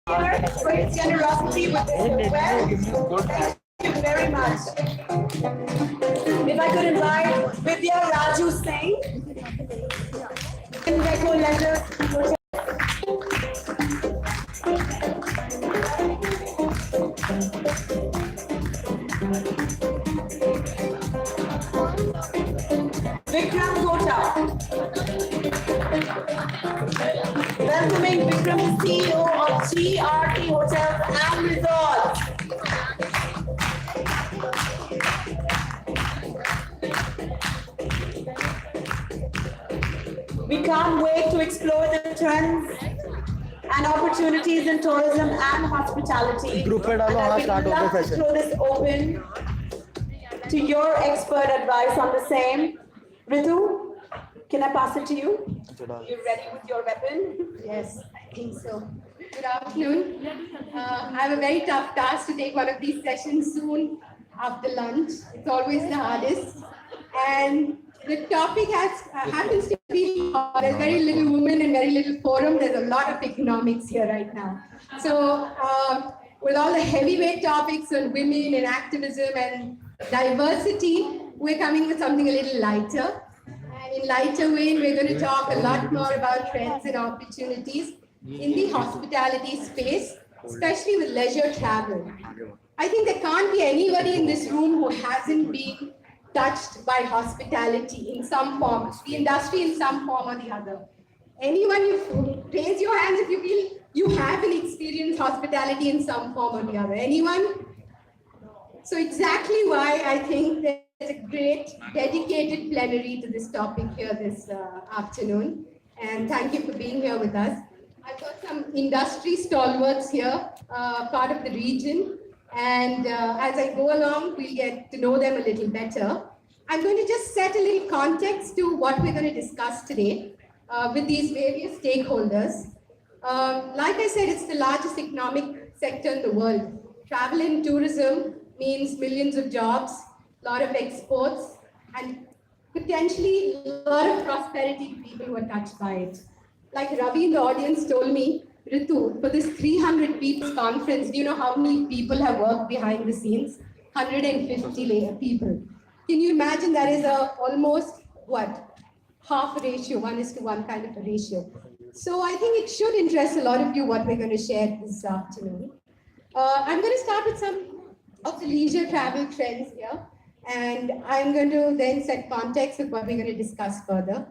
for his generosity with this event. Thank you very much. If I could invite Vidya Raju Singh, Inveco Leisure. Vikram Kota. Welcoming Vikram, CEO of GRT Hotels and Resorts. We can't wait to explore the trends and opportunities in tourism and hospitality. Group पे डालो, हाँ, start हो गया session. Throw this open to your expert advice on the same. Ritu, can I pass it to you? You ready with your weapon? Yes, I think so. Good afternoon. I have a very tough task to take one of these sessions soon after lunch. It's always the hardest. And the topic happens to be, there's very little women and very little forum. There's a lot of economics here right now. So with all the heavyweight topics on women and activism and diversity, we're coming with something a little lighter. And in lighter vein, we're going to talk a lot more about trends and opportunities in the hospitality space, especially with leisure travel. I think there can't be anybody in this room who hasn't been touched by hospitality in some form, the industry in some form or the other. Anyone, you raise your hands if you feel you haven't experienced hospitality in some form or the other. Anyone? So exactly why I think there's a great dedicated plenary to this topic here this afternoon. And thank you for being here with us. I've got some industry stalwarts here, part of the region. And as I go along, we'll get to know them a little better. I'm going to just set a little context to what we're going to discuss today with these various stakeholders. Like I said, it's the largest economic sector in the world. Travel and tourism means millions of jobs, a lot of exports, and potentially a lot of prosperity to people who are touched by it. Like Ravi in the audience told me, Ritu, for this 300 people's conference, do you know how many people have worked behind the scenes? 150 people. Can you imagine that is almost, half a ratio, 1:1 kind of a ratio. So I think it should interest a lot of you what we're going to share this afternoon. I'm going to start with some of the leisure travel trends here. And I'm going to then set context with what we're going to discuss further.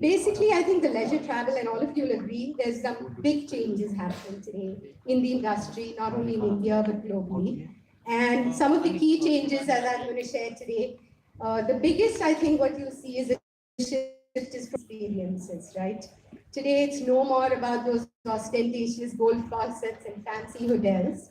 Basically, I think the leisure travel, and all of you will agree, there's some big changes happening today in the industry, not only in India, but globally. And some of the key changes, as I'm going to share today, the biggest, I think, what you see is a shift is from experiences, right? Today, it's no more about those ostentatious gold faucets and fancy hotels,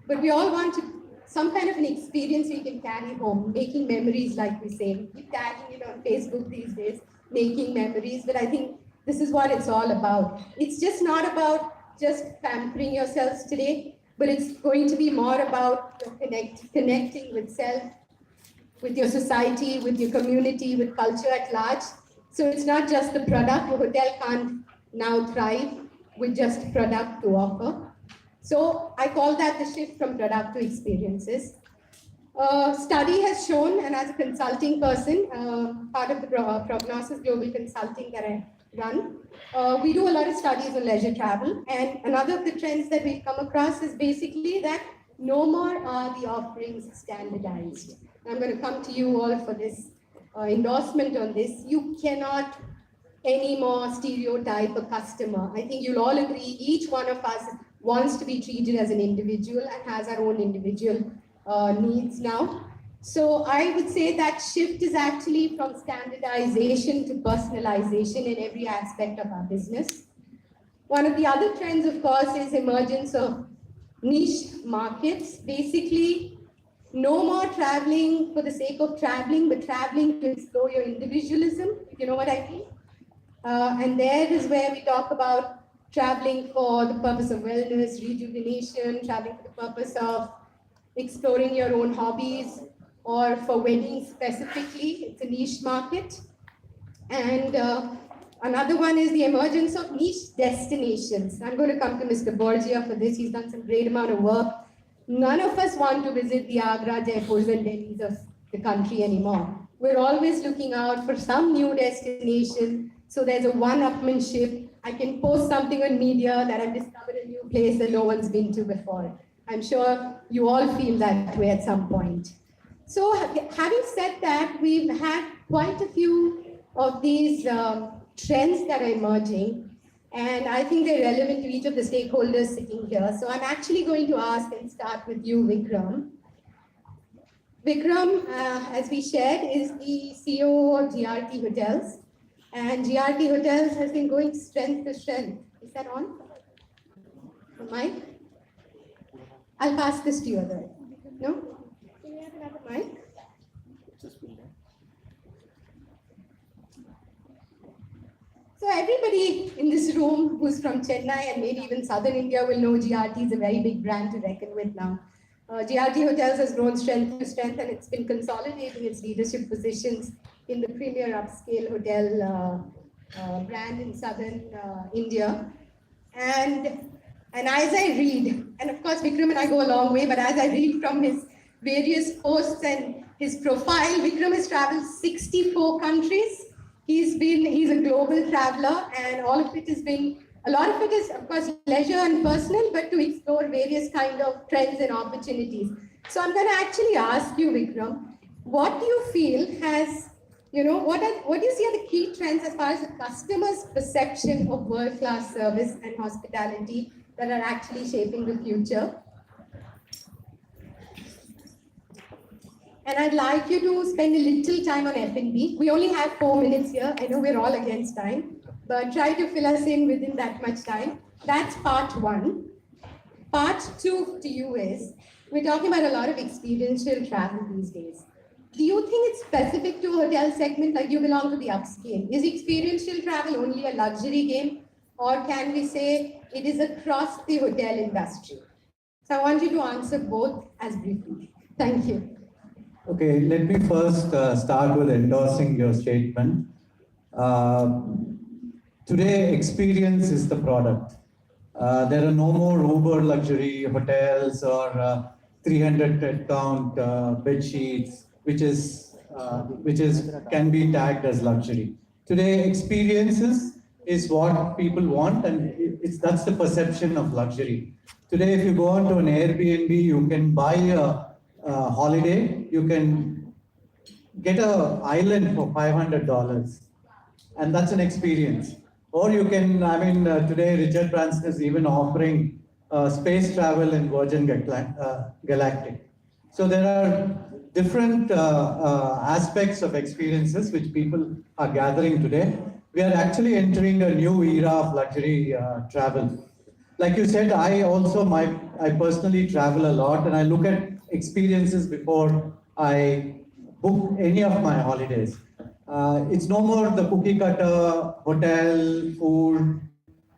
but we all want some kind of an experience we can carry home, making memories, like we say. We tagging it on Facebook these days, making memories, but I think this is what it's all about. It's just not about just pampering yourselves today, but it's going to be more about connecting with self, with your society, with your community, with culture at large. So it's not just the product. A hotel can't now thrive with just product to offer. So I call that the shift from product to experiences. Study has shown, and as a consulting person, part of the Prognosis Global Consulting that I run, we do a lot of studies on leisure travel. And another of the trends that we've come across is basically that no more are the offerings standardized. I'm going to come to you all for this endorsement on this. You cannot anymore stereotype a customer. I think you'll all agree, each one of us wants to be treated as an individual and has our own individual needs now. So I would say that shift is actually from standardization to personalization in every aspect of our business. One of the other trends, of course, is emergence of niche markets. Basically, no more traveling for the sake of traveling, but traveling to explore your individualism, if you know what I mean. And there is where we talk about traveling for the purpose of wellness, rejuvenation, traveling for the purpose of exploring your own hobbies, or for weddings specifically. It's a niche market. And Another one is the emergence of niche destinations. I'm going to come to Mr. Borgia for this. He's done some great amount of work. None of us want to visit the Agra, Jaipurs, and Delhis of the country anymore. We're always looking out for some new destination. So there's a one-upmanship. I can post something on media that I've discovered a new place that no one's been to before. I'm sure you all feel that way at some point. So having said that, we've had quite a few of these trends that are emerging, and I think they're relevant to each of the stakeholders sitting here. So I'm actually going to ask and start with you, Vikram. Vikram, as we shared, is the CEO of GRT Hotels, and GRT Hotels has been going strength to strength. Is that on? Mike? I'll pass this to you, other. No? Can we have another mic? So everybody in this room who's from Chennai and maybe even Southern India will know GRT is a very big brand to reckon with now. GRT Hotels has grown strength to strength, and it's been consolidating its leadership positions in the premier upscale hotel brand in Southern India. And as I read, and of course Vikram and I go a long way, but as I read from his various posts and his profile, Vikram has traveled 64 countries. He's a global traveler, and all of it has been, a lot of it is of course leisure and personal, but to explore various kind of trends and opportunities. So I'm going to actually ask you, Vikram, what do you feel has, what do you see are the key trends as far as the customer's perception of world-class service and hospitality that are actually shaping the future? And I'd like you to spend a little time on F&B. We only have 4 minutes here. I know we're all against time, but try to fill us in within that much time. That's part one. Part two to you is, we're talking about a lot of experiential travel these days. Do you think it's specific to hotel segment, like you belong to the upscale? Is experiential travel only a luxury game, or can we say it is across the hotel industry? So I want you to answer both as briefly. Thank you. Okay, let me first start with endorsing your statement. Today, experience is the product. There are no more Uber luxury hotels or 300 head count bed sheets, which can be tagged as luxury. Today, experiences is what people want, and that's the perception of luxury. Today, if you go onto an Airbnb, you can buy a holiday, you can get an island for $500, and that's an experience. Or you can, today Richard Branson is even offering space travel in Virgin Galactic. So there are different aspects of experiences which people are gathering today. We are actually entering a new era of luxury travel. Like you said, I personally travel a lot, and I look at experiences before I book any of my holidays. It's no more the cookie cutter, hotel, food,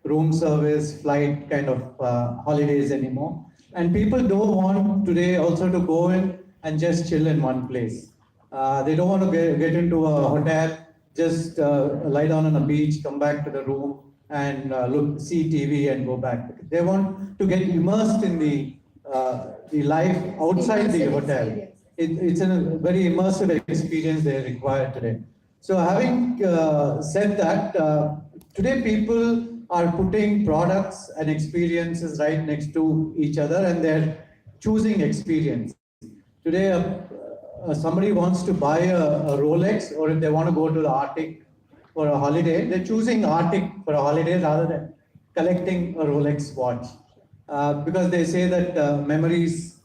room service, flight kind of holidays anymore. And people don't want today also to go in and just chill in one place. They don't want to get into a hotel, just lie down on a beach, come back to the room and see TV and go back. They want to get immersed in the life outside the hotel. It's a very immersive experience they require today. So having said that, today people are putting products and experiences right next to each other, and they're choosing experience. Today, somebody wants to buy a Rolex, or if they want to go to the Arctic for a holiday, they're choosing Arctic for a holiday rather than collecting a Rolex watch. Because they say that memories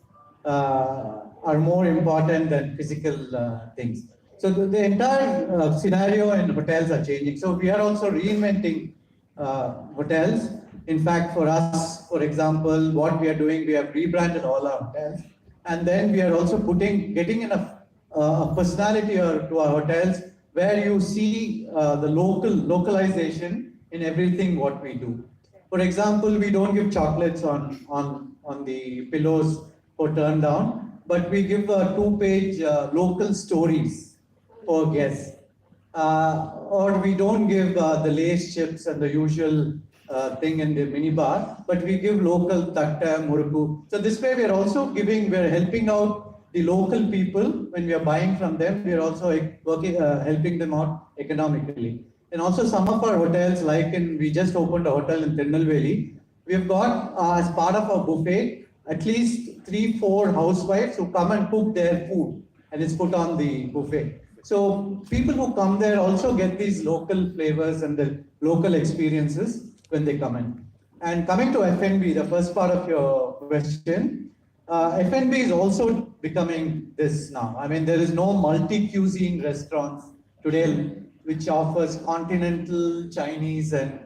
are more important than physical things. So the entire scenario in hotels are changing. So we are also reinventing hotels. In fact, for us, for example, what we are doing, we have rebranded all our hotels. And then we are also getting in a personality to our hotels where you see the localization in everything what we do. For example, we don't give chocolates on the pillows for turn down, but we give 2-page local stories for guests. or we don't give the Lay's chips and the usual thing in the minibar, but we give local tatta, muruku. So this way we're helping out the local people when we are buying from them. We are also helping them out economically. And also some of our hotels, we just opened a hotel in Tirunelveli. We've got as part of our buffet at least 3-4 housewives who come and cook their food, and it's put on the buffet. So people who come there also get these local flavors and the local experiences when they come in. And coming to F&B, the first part of your question, F&B is also becoming this now. I mean, there is no multi-cuisine restaurants today which offers continental, Chinese and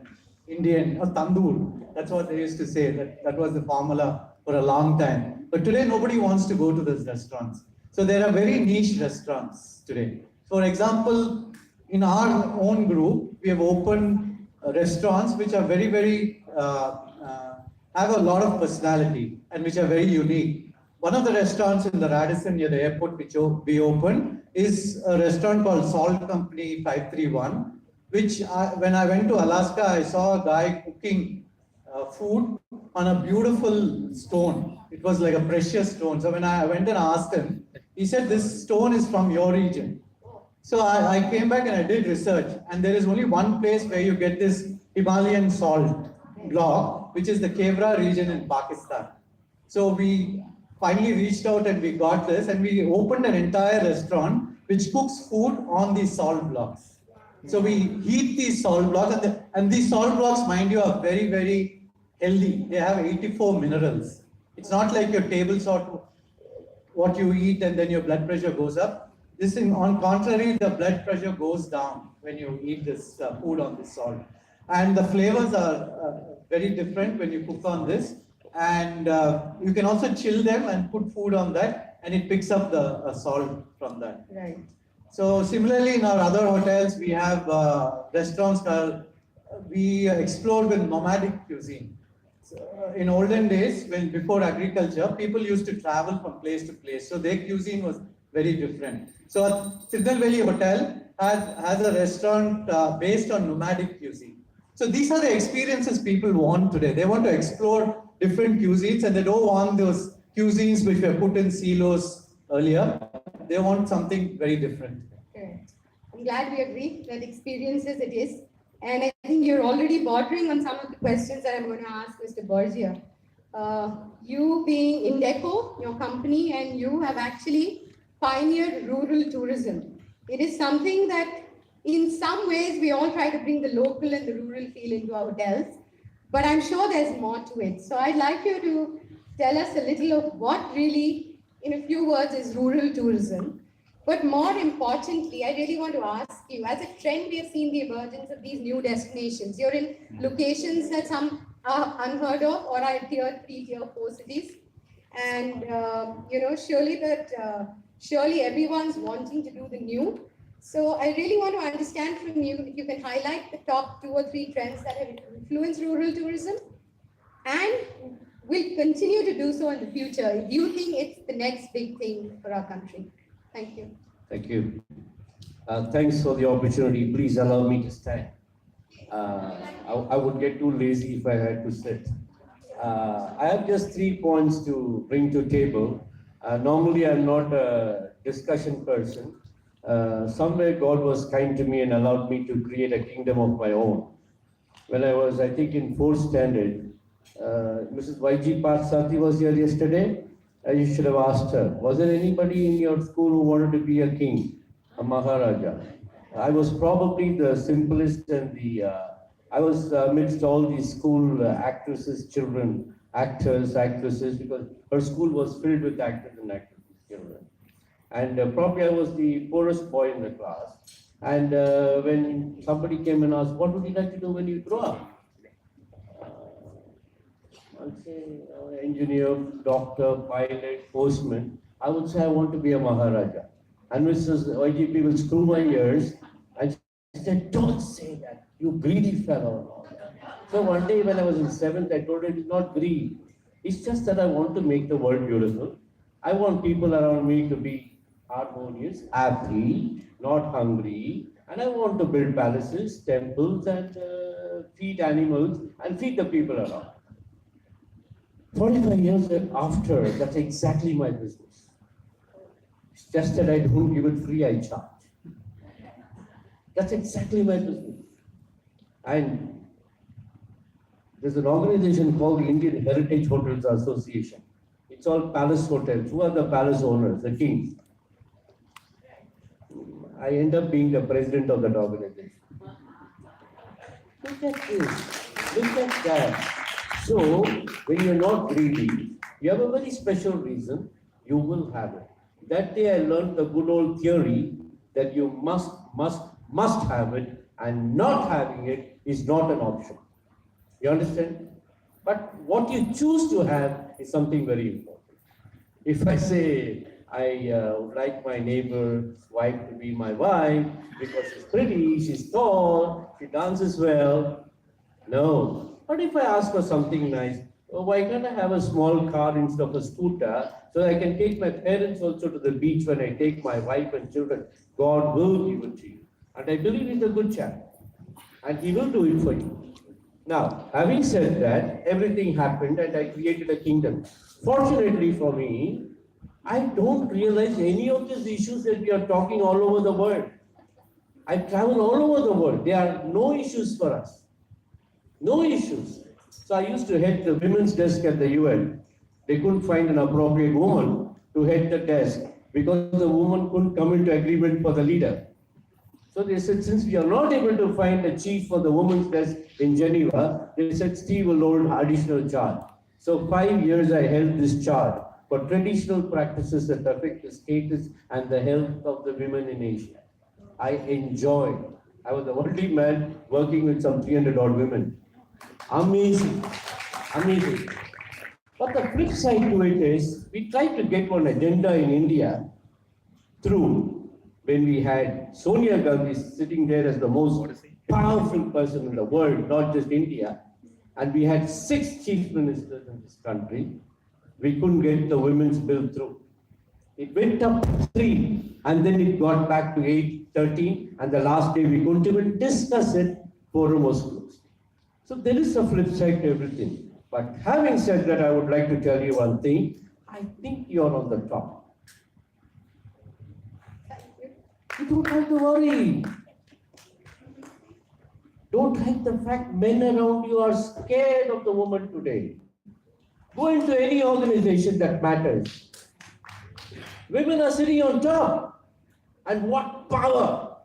Indian, or tandoor. That's what they used to say. That was the formula for a long time. But today nobody wants to go to those restaurants. So there are very niche restaurants today. For example, in our own group, we have opened restaurants which are very, very, have a lot of personality and which are very unique. One of the restaurants in the Radisson near the airport which we opened is a restaurant called Salt Company 531, which when I went to Alaska, I saw a guy cooking food on a beautiful stone. It was like a precious stone. So when I went and asked him, he said, this stone is from your region. So I came back and I did research, and there is only one place where you get this Himalayan salt block, which is the Kevra region in Pakistan. So we finally reached out and we got this, and we opened an entire restaurant which cooks food on these salt blocks. So we heat these salt blocks, and these salt blocks, mind you, are very, very healthy. They have 84 minerals. It's not like your table salt, what you eat and then your blood pressure goes up. This thing, on contrary, the blood pressure goes down when you eat this food on this salt. And the flavors are very different when you cook on this. And you can also chill them and put food on that, and it picks up the salt from that. Right. So similarly, in our other hotels, we have restaurants we explore with nomadic cuisine. So, in olden days, before agriculture, people used to travel from place to place. So their cuisine was very different. So Tirunelveli Hotel has a restaurant based on nomadic cuisine. So these are the experiences people want today. They want to explore different cuisines, and they don't want those cuisines which were put in silos earlier. They want something very different. Correct. I'm glad we agree that experiences it is. And I think you're already bordering on some of the questions that I'm going to ask Mr. Borgia. You being Indeco, your company, and you have actually pioneered rural tourism. It is something that in some ways we all try to bring the local and the rural feel into our hotels, but I'm sure there's more to it. So I'd like you to tell us a little of what really, in a few words, is rural tourism. But more importantly, I really want to ask you, as a trend, we have seen the emergence of these new destinations. You're in locations that some are unheard of or are tier 3, tier 4 cities. And, surely everyone's wanting to do the new. So I really want to understand from you if you can highlight the top 2 or 3 trends that have influenced rural tourism and will continue to do so in the future. Do you think it's the next big thing for our country? Thank you. Thank you. Thanks for the opportunity. Please allow me to stand. I would get too lazy if I had to sit. I have just 3 points to bring to table. Normally, I'm not a discussion person. Somewhere God was kind to me and allowed me to create a kingdom of my own. When I was, I think, in 4th standard, Mrs. Y.G. Parsati was here yesterday. You should have asked her, was there anybody in your school who wanted to be a king, a Maharaja? I was probably the simplest and I was amidst all these school actresses, children, actors, actresses, because her school was filled with actors and actresses, children. And probably I was the poorest boy in the class. And when somebody came and asked, what would you like to do when you grow up? I'd say engineer, doctor, pilot, postman. I would say I want to be a Maharaja. And Mrs. YGP will screw my ears and she said, don't say that, you greedy fellow. So one day when I was in 7th, I told her it's not greed. It's just that I want to make the world beautiful. I want people around me to be harmonious, happy, not hungry, And I want to build palaces, temples, and feed animals and feed the people around. 45 years after, that's exactly my business. It's just that I don't give it free, I charge. That's exactly my business. And there's an organization called Indian Heritage Hotels Association. It's all palace hotels. Who are the palace owners? The kings. I end up being the president of that organization. Look at this. Look at that. So, when you're not greedy, you have a very special reason, you will have it. That day I learned the good old theory that you must have it, and not having it is not an option. You understand? But what you choose to have is something very important. If I say, I would like my neighbor's wife to be my wife because she's pretty, she's tall, she dances well. No. But if I ask for something nice, oh, why can't I have a small car instead of a scooter so I can take my parents also to the beach when I take my wife and children? God will give it to you. And I believe he's a good chap. And he will do it for you. Now, having said that, everything happened and I created a kingdom. Fortunately for me, I don't realize any of these issues that we are talking all over the world. I travel all over the world. There are no issues for us. No issues. So I used to head the women's desk at the UN. They couldn't find an appropriate woman to head the desk because the woman couldn't come into agreement for the leader. So they said, since we are not able to find a chief for the women's desk in Geneva, they said Steve will hold additional charge. So 5 years I held this charge for traditional practices that affect the status and the health of the women in Asia. I enjoyed. I was the only man working with some 300 odd women. Amazing. Amazing. But the flip side to it is, we tried to get one agenda in India through when we had Sonia Gandhi sitting there as the most powerful person in the world, not just India, and we had 6 chief ministers in this country, we couldn't get the women's bill through. It went up 3, and then it got back to 8, 13, and the last day we couldn't even discuss it, forum was closed. So there is a flip side to everything. But having said that, I would like to tell you one thing. I think you're on the top. You don't have to worry. Don't hide the fact men around you are scared of the woman today. Go into any organization that matters. Women are sitting on top. And what power!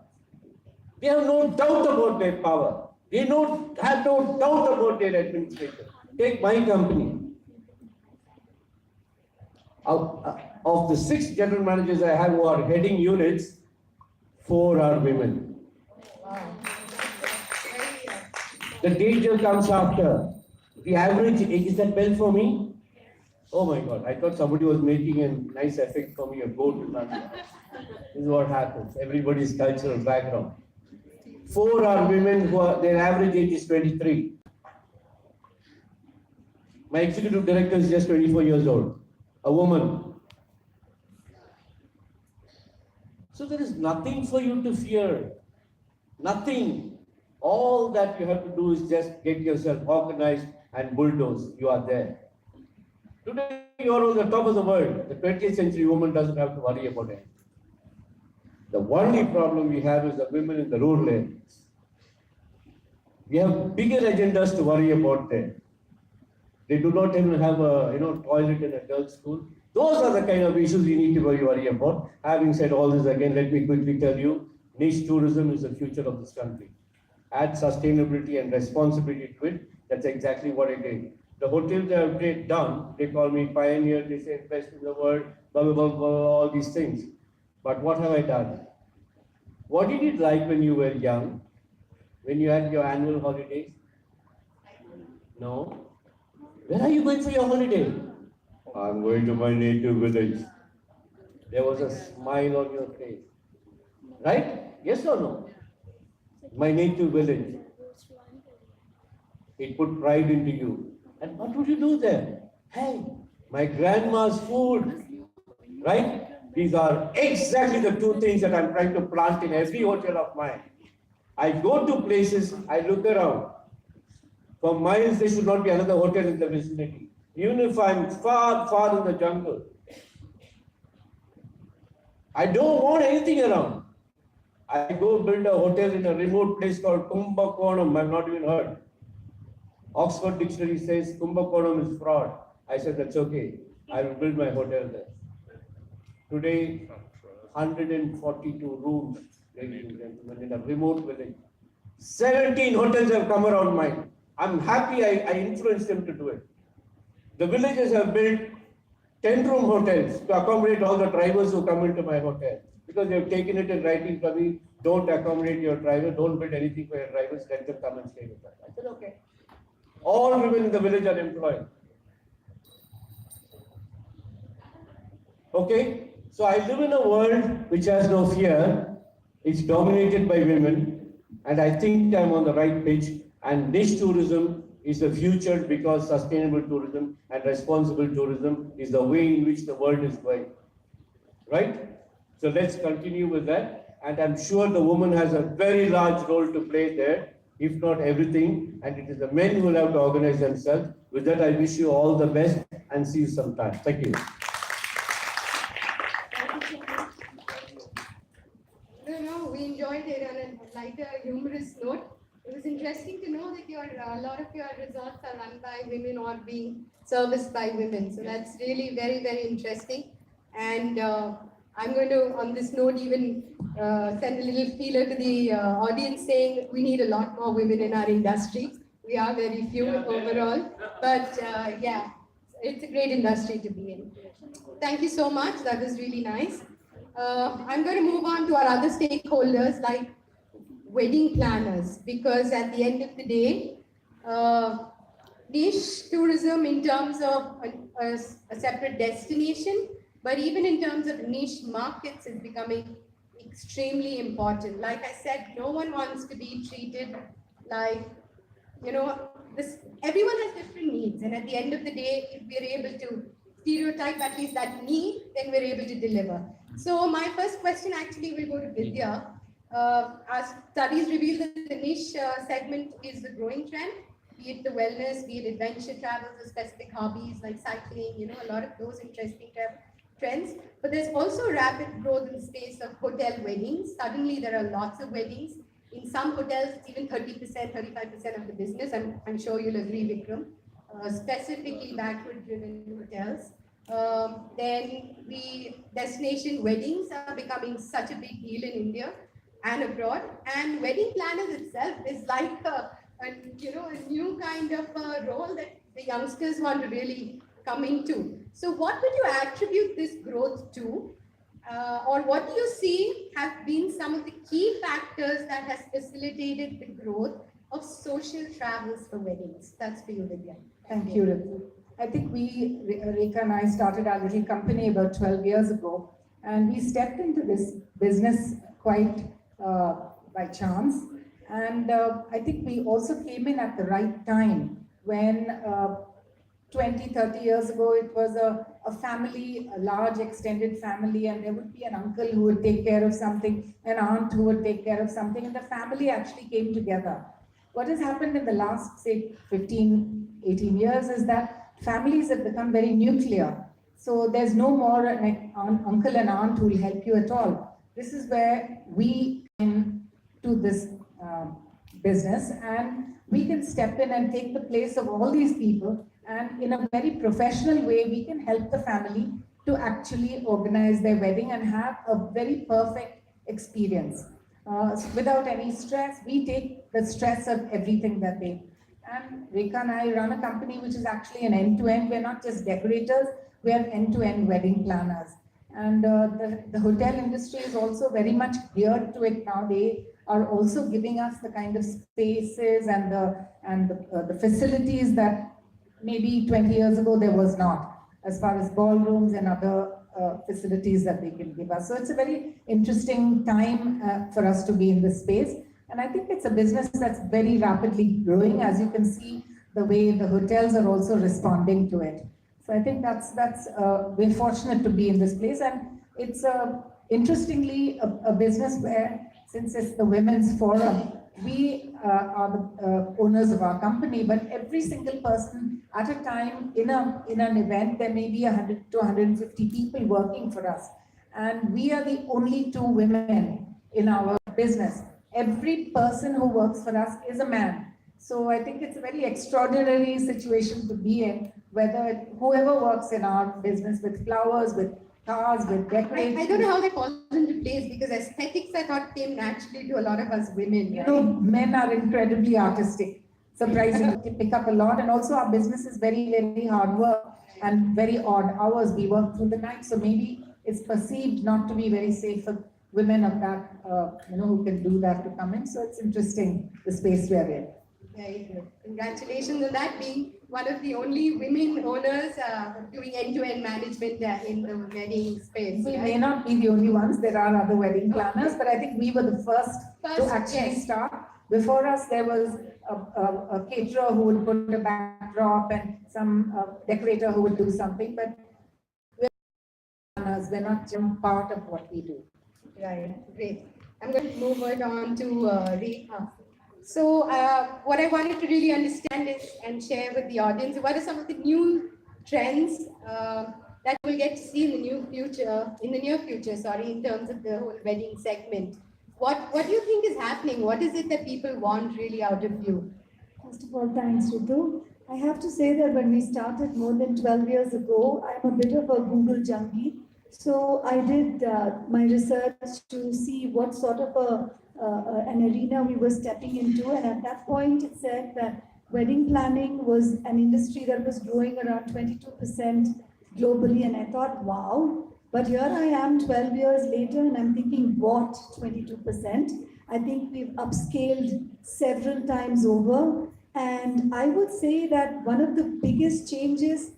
They have no doubt about their power. They have no doubt about their administration. Take my company. Of the 6 general managers I have who are heading units, 4 are women. The danger comes after. The average age, is that bell for me? Oh my God, I thought somebody was making a nice effect for me, a goat to run. This is what happens. Everybody's cultural background. 4 are women who are, their average age is 23. My executive director is just 24 years old, a woman. So there is nothing for you to fear, nothing. All that you have to do is just get yourself organized and bulldoze. You are there. Today you are on the top of the world. The 20th century woman doesn't have to worry about it. The only problem we have is the women in the rural areas. We have bigger agendas to worry about there. They do not even have a toilet in a girls' school. Those are the kind of issues we need to worry about. Having said all this again, let me quickly tell you, niche tourism is the future of this country. Add sustainability and responsibility to it. That's exactly what I did. The hotels I've done, they call me pioneer, they say best in the world, blah, blah, blah, blah, all these things. But what have I done? What did it like when you were young? When you had your annual holidays? No? Where are you going for your holiday? I'm going to my native village. There was a smile on your face. Right? Yes or no? My native village. It put pride into you. And what would you do there? Hey, my grandma's food. Right? These are exactly the 2 things that I'm trying to plant in every hotel of mine. I go to places, I look around. For miles, there should not be another hotel in the vicinity. Even if I'm far, far in the jungle. I don't want anything around. I go build a hotel in a remote place called Kumbakonam. I've not even heard. Oxford Dictionary says Kumbakonam is fraud. I said, that's okay. I will build my hotel there. Today, 142 rooms, ladies and gentlemen, in a remote village. 17 hotels have come around mine. I'm happy I influenced them to do it. The villagers have built 10-room hotels to accommodate all the drivers who come into my hotel. Because they've taken it in writing for me, don't accommodate your driver, don't build anything for your drivers, let them come and stay with us. I said, okay. All women in the village are employed. Okay, so I live in a world which has no fear. It's dominated by women, and I think I'm on the right pitch. And niche tourism is the future because sustainable tourism and responsible tourism is the way in which the world is going. Right? So let's continue with that. And I'm sure the woman has a very large role to play there, if not everything. And it is the men who will have to organize themselves. With that, I wish you all the best and see you sometime. Thank you. We enjoyed it on a lighter, humorous note. It was interesting to know that a lot of your resorts are run by women or being serviced by women. So that's really very, very interesting. And I'm going to, on this note, even send a little feeler to the audience saying we need a lot more women in our industry. We are very few overall. But yeah, it's a great industry to be in. Thank you so much. That was really nice. I'm going to move on to our other stakeholders like wedding planners, because at the end of the day, niche tourism in terms of a separate destination, but even in terms of niche markets is becoming extremely important. Like I said, no one wants to be treated like, everyone has different needs. And at the end of the day, if we're able to stereotype at least that need, then we're able to deliver. So my first question actually will go to Vidya. Our studies reveal that the niche segment is the growing trend, be it the wellness, be it adventure travels or specific hobbies like cycling, a lot of those interesting trends. But there's also rapid growth in the space of hotel weddings. Suddenly there are lots of weddings. In some hotels, it's even 30%, 35% of the business. I'm sure you'll agree, Vikram. Specifically backward-driven hotels. Then the destination weddings are becoming such a big deal in India and abroad. And wedding planners itself is like a new kind of role that the youngsters want to really come into. So what would you attribute this growth to? Or what do you see have been some of the key factors that has facilitated the growth of social travels for weddings? That's for you, Vidya. Thank you, Ritu. I think Rekha and I started our little company about 12 years ago, and we stepped into this business quite by chance. And I think we also came in at the right time when 20, 30 years ago, it was a family, a large extended family, and there would be an uncle who would take care of something, an aunt who would take care of something, and the family actually came together. What has happened in the last, say, 15, 18 years is that families have become very nuclear. So there's no more an uncle and aunt who will help you at all. This is where we come to this business, and we can step in and take the place of all these people, and in a very professional way, we can help the family to actually organize their wedding and have a very perfect experience. Without any stress, we take the stress of everything that they. And Rekha and I run a company which is actually an end-to-end. We're not just decorators, we are end-to-end wedding planners. And the hotel industry is also very much geared to it now. They are also giving us the kind of spaces and the facilities that maybe 20 years ago there was not, as far as ballrooms and other facilities that they can give us. So it's a very interesting time for us to be in this space. And I think it's a business that's very rapidly growing. As you can see, the way the hotels are also responding to it. So I think we're fortunate to be in this place. And it's interestingly a business where, since it's the Women's Forum, we are the owners of our company, but every single person at a time in an event, there may be 100 to 150 people working for us. And we are the only two women in our business. Every person who works for us is a man. So I think it's a very extraordinary situation to be in, whether whoever works in our business with flowers, with cars, with decorations. I don't know how that falls into place because aesthetics I thought came naturally to a lot of us women. You know, men are incredibly artistic, surprisingly, they pick up a lot. And also our business is very, very hard work and very odd hours. We work through the night. So maybe it's perceived not to be very safe for women of that, who can do that to come in. So it's interesting, the space we're in. Very good. Congratulations on that, being one of the only women owners doing end-to-end management in the wedding space. We may not be the only ones. There are other wedding planners, but I think we were the first to First, actually yes. start. Before us, there was a caterer who would put a backdrop and some decorator who would do something, but we're not just part of what we do. Right, great. I'm going to move it on to Rekha. So what I wanted to really understand is and share with the audience, what are some of the new trends that we'll get to see in the near future, in terms of the whole wedding segment. What do you think is happening? What is it that people want really out of you? First of all, thanks, Ritu. I have to say that when we started more than 12 years ago, I'm a bit of a Google junkie. So I did my research to see what sort of an arena we were stepping into. And at that point, it said that wedding planning was an industry that was growing around 22% globally. And I thought, wow. But here I am 12 years later and I'm thinking, what, 22%? I think we've upscaled several times over. And I would say that one of the biggest changes,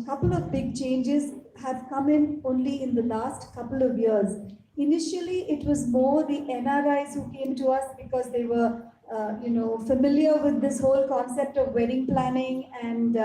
couple of big changes have come in only in the last couple of years. Initially, it was more the NRIs who came to us because they were, familiar with this whole concept of wedding planning, and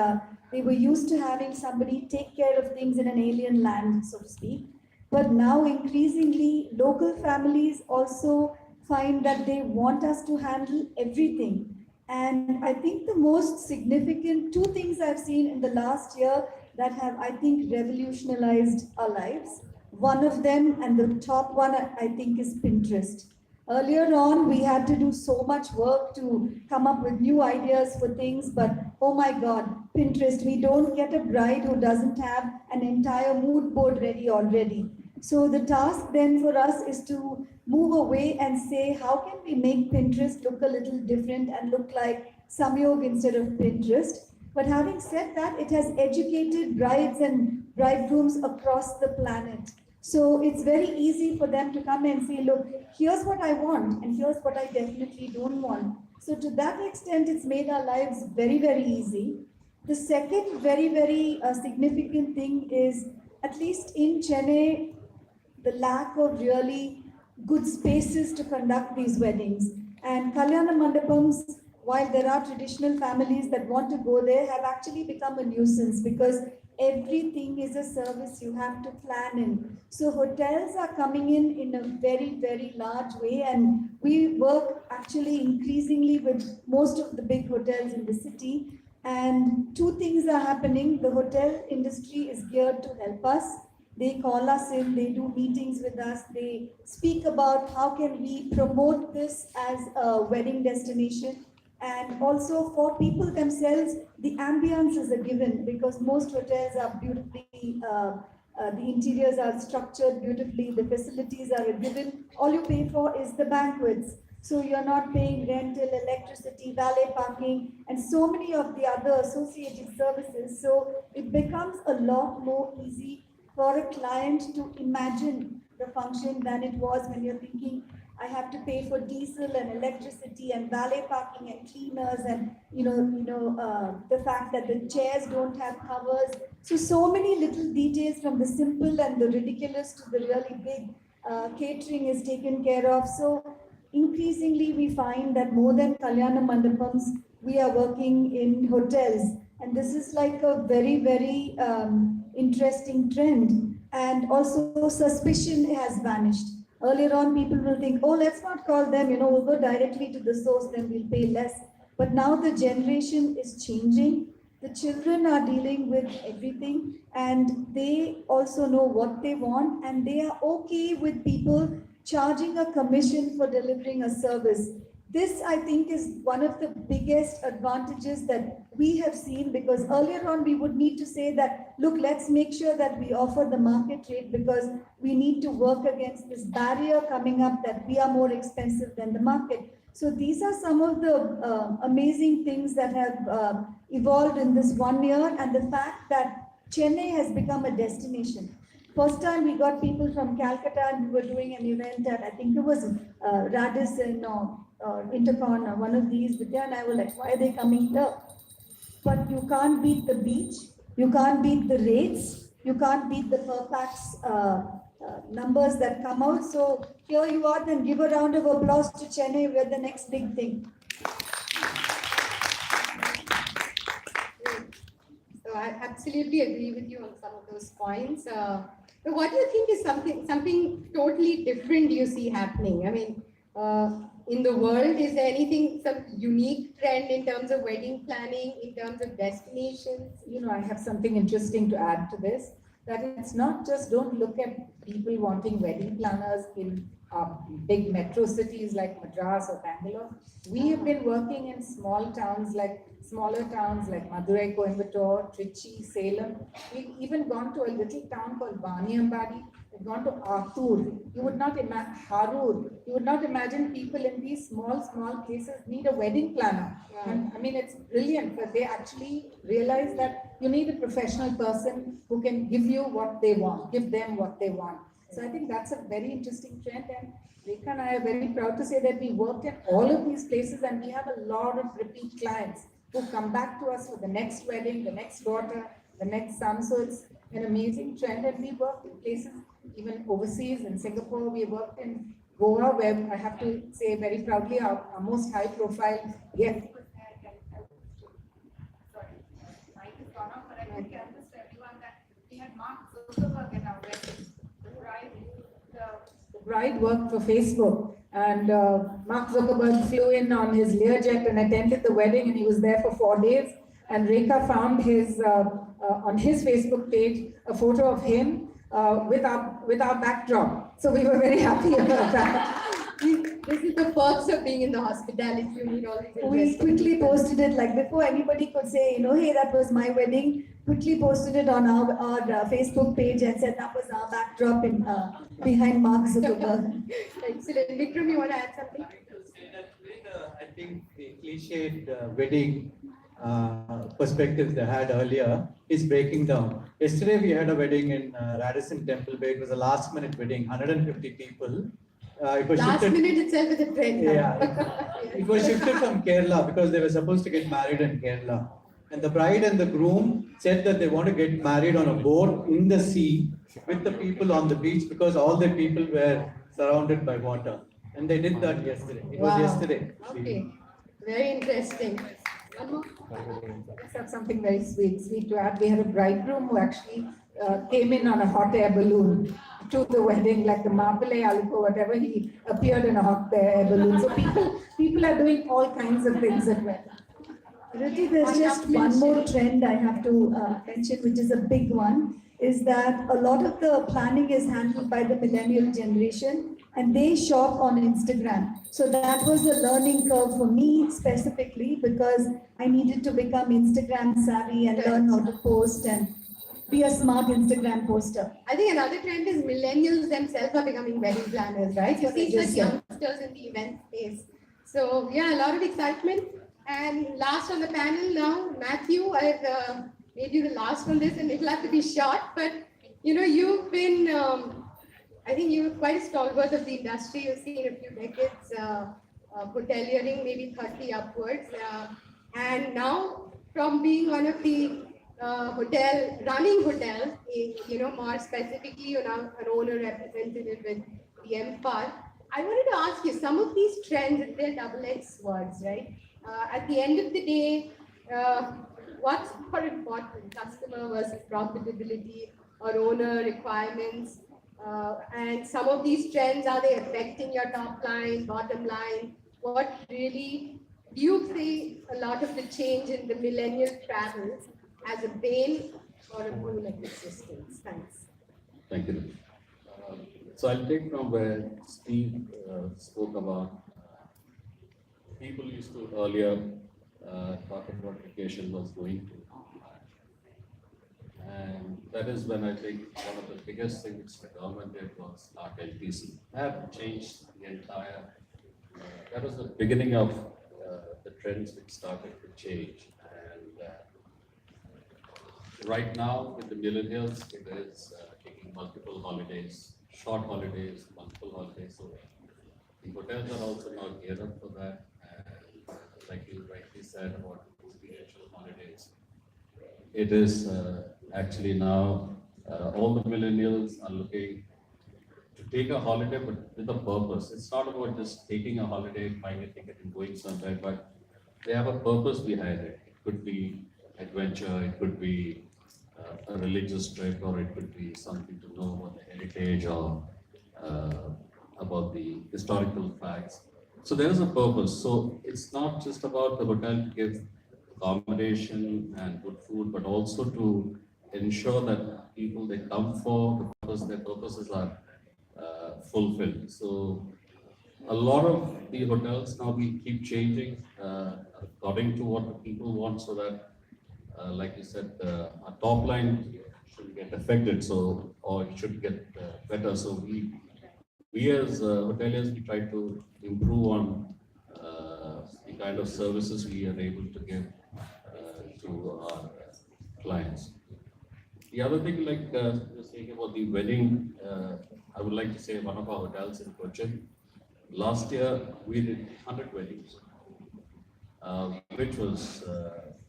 they were used to having somebody take care of things in an alien land, so to speak. But now, increasingly, local families also find that they want us to handle everything. And I think the most significant two things I've seen in the last year that have, I think, revolutionized our lives. One of them, and the top one, I think, is Pinterest. Earlier on, we had to do so much work to come up with new ideas for things, but oh my God, Pinterest, we don't get a bride who doesn't have an entire mood board ready already. So the task then for us is to move away and say, how can we make Pinterest look a little different and look like Samyog instead of Pinterest? But having said that, it has educated brides and bridegrooms across the planet. So it's very easy for them to come and say, look, here's what I want and here's what I definitely don't want. So to that extent, it's made our lives very, very easy. The second very, very significant thing is, at least in Chennai, the lack of really good spaces to conduct these weddings. And Kalyana Mandapams, while there are traditional families that want to go there, have actually become a nuisance because everything is a service you have to plan in. So hotels are coming in a very, very large way, and we work actually increasingly with most of the big hotels in the city. And two things are happening. The hotel industry is geared to help us. They call us in, they do meetings with us, they speak about how can we promote this as a wedding destination. And also for people themselves, the ambience is a given because most hotels are beautifully, the interiors are structured beautifully, the facilities are a given. All you pay for is the banquets. So you're not paying rental, electricity, valet parking, and so many of the other associated services. So it becomes a lot more easy for a client to imagine the function than it was when you're thinking, I have to pay for diesel and electricity and valet parking and cleaners and the fact that the chairs don't have covers. So many little details from the simple and the ridiculous to the really big catering is taken care of. So increasingly we find that more than Kalyana Mandapams, we are working in hotels. And this is like a very, very interesting trend. And also suspicion has vanished. Earlier on, people will think, oh, let's not call them, we'll go directly to the source, then we'll pay less. But now the generation is changing. The children are dealing with everything and they also know what they want and they are okay with people charging a commission for delivering a service. This, I think, is one of the biggest advantages that we have seen because earlier on we would need to say that, look, let's make sure that we offer the market rate because we need to work against this barrier coming up that we are more expensive than the market. So these are some of the amazing things that have evolved in this 1 year and the fact that Chennai has become a destination. First time we got people from Calcutta and we were doing an event at, I think it was Radisson or Intercon or one of these. Vidya and I were like, why are they coming here? But you can't beat the beach, you can't beat the rates, you can't beat the per pax numbers that come out. So here you are, then give a round of applause to Chennai. We're the next big thing. So I absolutely agree with you on some of those points. But what do you think is something totally different you see happening? I mean, in the world, is there anything, some unique trend in terms of wedding planning, in terms of destinations? I have something interesting to add to this, that it's not just, don't look at people wanting wedding planners in big metro cities like Madras or Bangalore. We have been working in smaller towns like Madurai, Coimbatore, Trichy, Salem. We've even gone to a little town called Vaniambadi. We've gone to Athur. You would not imagine Harur. You would not imagine people in these small places need a wedding planner. Yeah. And I mean, it's brilliant that they actually realize that you need a professional person who can give you what they want, give them what they want. So I think that's a very interesting trend, and Rekha and I are very proud to say that we worked in all of these places and we have a lot of repeat clients who come back to us for the next wedding, the next daughter, the next son. So it's an amazing trend, and we worked in places even overseas. In Singapore, we worked in Goa, where I have to say very proudly our most high profile guest. The bride worked for Facebook, and Mark Zuckerberg flew in on his Learjet and attended the wedding, and he was there for 4 days. And Rekha found his on his Facebook page a photo of him with our backdrop. So we were very happy about that. This is the perks of being in the hospitality. You need all these. We quickly posted it, like before anybody could say, hey, that was my wedding. Quickly posted it on our Facebook page and said that was our backdrop in behind Mark Zuckerberg. Excellent. Vikram, you want to add something? I think the cliched wedding perspective they had earlier is breaking down. Yesterday we had a wedding in Radisson Temple Bay. It was a last minute wedding, 150 people. It was last shifted, minute itself is a trend. Yeah, it was shifted from Kerala because they were supposed to get married in Kerala. And the bride and the groom said that they want to get married on a boat in the sea with the people on the beach because all the people were surrounded by water. And they did that yesterday. It was yesterday. Okay, very interesting. One more? Let's have something very sweet to add. We had a bridegroom who actually came in on a hot air balloon to the wedding, like the Mapale Aliko, whatever. He appeared in a hot air balloon. So people are doing all kinds of things at weddings. Ritu, there's just one more trend I have to mention, which is a big one, is that a lot of the planning is handled by the millennial generation and they shop on Instagram. So that was a learning curve for me specifically because I needed to become Instagram savvy and learn how to post and be a smart Instagram poster. I think another trend is millennials themselves are becoming wedding planners, right? You see such youngsters in the event space. So yeah, a lot of excitement. And last on the panel now, Matthew, I've made you the last on this and it'll have to be short, but you've been, I think you're quite a stalwart of the industry. You've seen a few decades, hoteliering, maybe 30 upwards. And now from being one of the running hotels, more specifically, you're now an owner representative with the MPAR. I wanted to ask you, some of these trends, they're double-edged swords, right? At the end of the day, what's more important, customer versus profitability or owner requirements? And some of these trends, are they affecting your top line, bottom line? What really do you see a lot of the change in the millennial travel as a bane or a boon of existence? Thanks. Thank you. So I'll take from where Steve spoke about people used to earlier talk about vacation was going to. And that is when I think one of the biggest things the government did was start LTC. That changed the entire, that was the beginning of the trends which started to change. And right now with the millennials, it is taking multiple holidays, short holidays, multiple holidays. So the hotels are also now geared up for that. And like you rightly said about experiential holidays, it is actually now all the millennials are looking to take a holiday, but with a purpose. It's not about just taking a holiday, buying a ticket and going somewhere, but they have a purpose behind it. It could be adventure, it could be a religious trip, or it could be something to know about the heritage or about the historical facts. So there is a purpose. So it's not just about the hotel to give accommodation and good food, but also to ensure that people they come for because their purposes are fulfilled. So a lot of the hotels now we keep changing according to what the people want, so that, like you said, our top line should get affected, so or it should get better. So we as hoteliers we try to improve on the kind of services we are able to give to our clients. The other thing, like just thinking about the wedding, I would like to say one of our hotels in Cochin. Last year we did 100 weddings, which was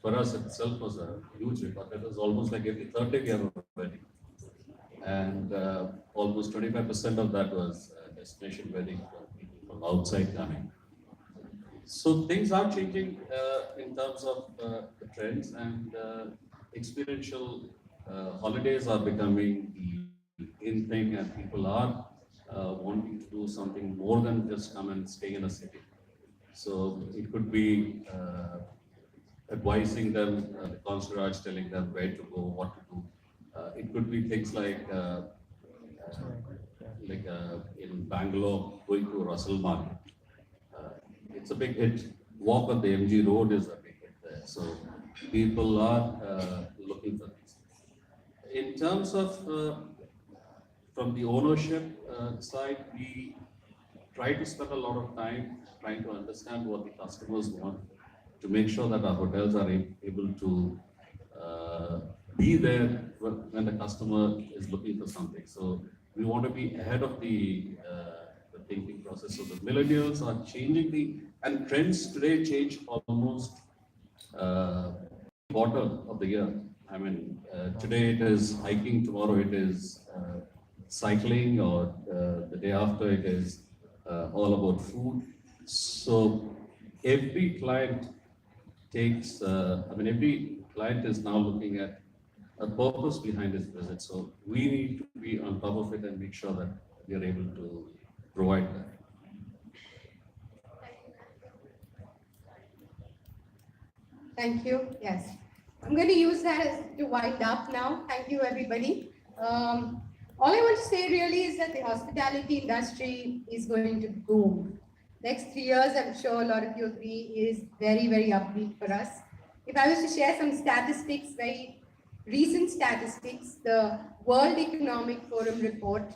for us itself was a huge record. That was almost like every third day we have a wedding, and almost 25% of that was destination wedding for people from outside coming. So things are changing in terms of the trends, and experiential holidays are becoming the in thing, and people are wanting to do something more than just come and stay in a city. So it could be advising them, the concierge telling them where to go, what to do. It could be things like in Bangalore, going to Russell Market. It's a big hit. Walk on the MG Road is a big hit there. So people are looking for this. In terms of from the ownership side, we try to spend a lot of time trying to understand what the customers want to make sure that our hotels are able to be there when the customer is looking for something. So we want to be ahead of the thinking process. So the millennials are changing and trends today change almost quarter of the year. I mean, today it is hiking, tomorrow it is cycling, or the day after it is all about food. So every client takes, every client is now looking at a purpose behind his visit. So we need to be on top of it and make sure that we are able to provide that. Thank you. Yes. I'm going to use that as to wind up now. Thank you, everybody. All I want to say really is that the hospitality industry is going to boom. Next 3 years, I'm sure a lot of you agree, is very, very upbeat for us. If I was to share some statistics, very recent statistics, the World Economic Forum report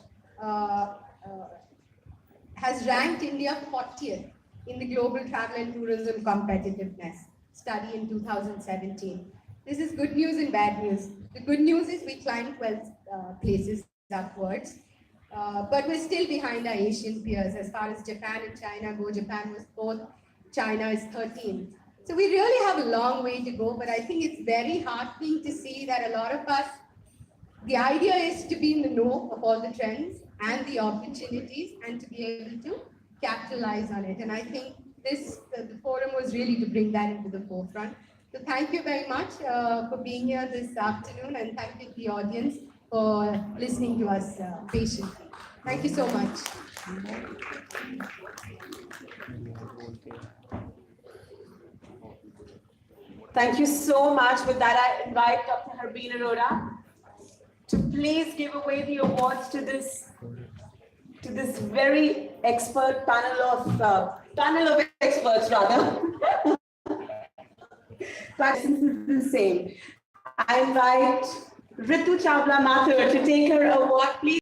has ranked India 40th in the global travel and tourism competitiveness study in 2017. This is good news and bad news. The good news is we climbed 12 places upwards, but we're still behind our Asian peers. As far as Japan and China go, Japan was 4th, China is 13th. So we really have a long way to go, but I think it's very heartening to see that a lot of us, the idea is to be in the know of all the trends and the opportunities and to be able to capitalize on it. And I think the forum was really to bring that into the forefront. So thank you very much for being here this afternoon, and thank you to the audience for listening to us patiently. Thank you so much. Thank you so much. With that, I invite Dr. Harbeen Arora to please give away the awards to this very expert panel of experts rather. Practice is the same. I invite Ritu Chawla Mathur to take her award, please.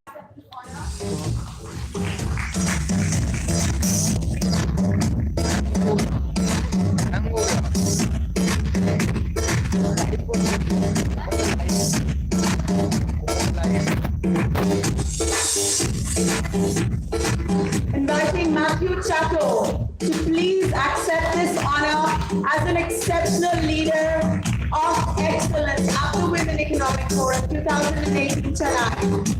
Inviting Matthew Chato to please accept this honor as an exceptional leader of excellence at the Women Economic Forum 2018 Chennai.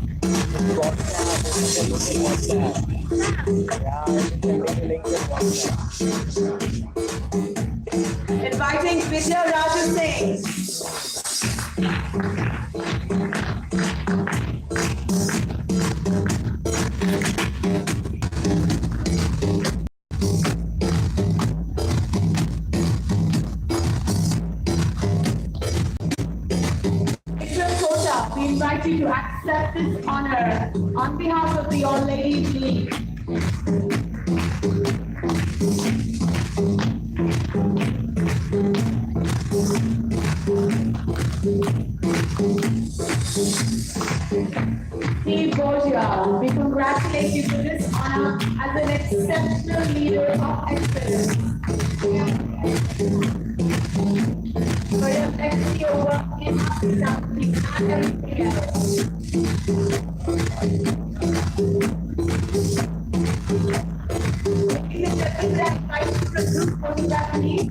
Inviting Vijay Raja Singh. We invite you to accept this honor on behalf of the All Ladies League. Steve Borgia, we congratulate you for this honor as an exceptional leader of excellence. For your legacy of work in hospitality and everything else. Taking the represent right to the group photography.